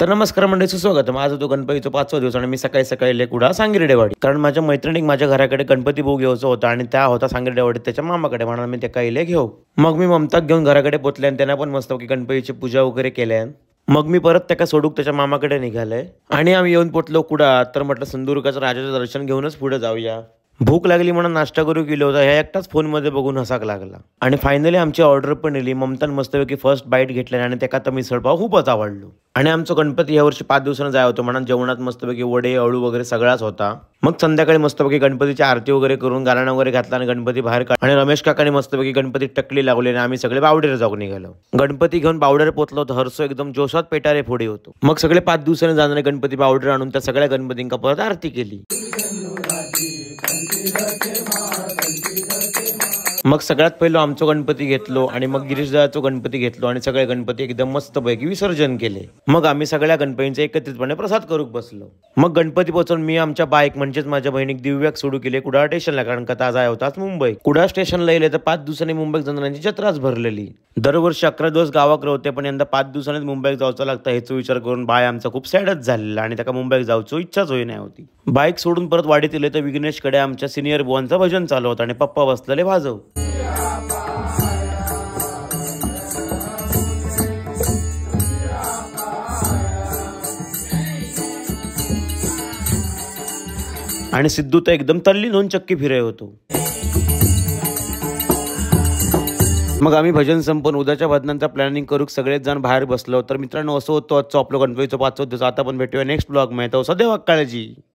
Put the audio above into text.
तर नमस्कार मंडळी, सुस्वागत आहे. माझा तो गणपतीचा 5वा दिवस आणि मी सकाळी सकाळी लेकुडा सांगिरडेवाडी, कारण माझ्या मैत्रिणीक माझ्या घराकडे गणपती बघू घ्यायचा होता आणि त्या होता सांगिरडेवाडीत त्याच्या मामाकडे, म्हणून मी त्या काहीले घेऊ. मग मी ममताक घेऊन घराकडे पोचले आणि त्यांना पण मस्त की गणपतीची पूजा वगैरे केल्या. मग मी परत त्याला सोडूक त्याच्या मामाकडे निघाले आणि आम्ही येऊन पोचलो कुडा. तर म्हटलं सिंधुदुर्गाच्या राजाचं दर्शन घेऊनच पुढे जाऊया. भूक लागली म्हणून नाश्ता करू गेलो होता, ह्या एकटाच फोनमध्ये बघून हसाक लागला. आणि फायनली आमची ऑर्डर पण येली. ममतान मस्तपैकी फर्स्ट बाईट घेतली आणि त्याका तर मिसळपाव खूपच आवडलो. आणि आमचं गणपती या वर्षी 5 दिवसांना जाय होतं, म्हणून जेवणात मस्तपैकी वडे अळू वगैरे सगळाच होता. मग संध्याकाळी मस्तपैकी गणपतीची आरती वगैरे करून गाणं वगैरे घातला आणि गणपती बाहेर काढला आणि रमेश काकाने मस्तपैकी गणपती टकली लावली आणि आम्ही सगळे बावडेर जाऊन निघालो. गणपती घेऊन बावडेर पोचलो तर हर्षो एकदम जोशात पेटारे फोडी होतो. मग सगळे 5 दिवसांनी जाणारे गणपती बावडेर आणून त्या सगळ्या गणपतींका परत आरती केली. मग सगळ्यात पहिलं आमचा गणपती घेतलो आणि मग गिरीशदाचा गणपती घेतलो आणि सगळे गणपती एकदम मस्तपैकी विसर्जन केले. मग आम्ही सगळ्या गणपतींचे एकत्रितपणे प्रसाद करूक बसलो. मग गणपती पोहोचून मी आमच्या बाईक म्हणजेच माझ्या बहिणीक दिव्याक सोडू केले कुडाळ स्टेशनला, कारण का ताजा होताच मुंबई. कुडाळ स्टेशनला येले तर 5 दिवसांनी मुंबईत जाणाऱ्यांची जत्राच भरलेली. दरवर्षी 11 दिवस गावाकडे होते, पण यंदा 5 दिवसांनीच मुंबईत जायचं लागतं ह्याचा विचार करून बाय आमचा खूप सॅडच झालेला आणि त्याला मुंबईत जायचो इच्छाच होई नाही होती. बाईक सोडून परत वाडीत येले तर विघ्नेशकडे आमच्या सिनियर बुवांचं भजन चालू होतं आणि पप्पा बसलेले भाजव. आणि सिद्धू तर एकदम तल्लीन होऊन चक्की फिरे होतो. मग आम्ही भजन संपवून उद्याच्या भजनांचा प्लॅनिंग करू सगळेच जण बाहेर बसलो. तर मित्रांनो, असं होतं आजचं आपलं गणपतीचं 5वा दिवस. आता पण भेटूया नेक्स्ट ब्लॉग मध्ये. सदैव काळजी.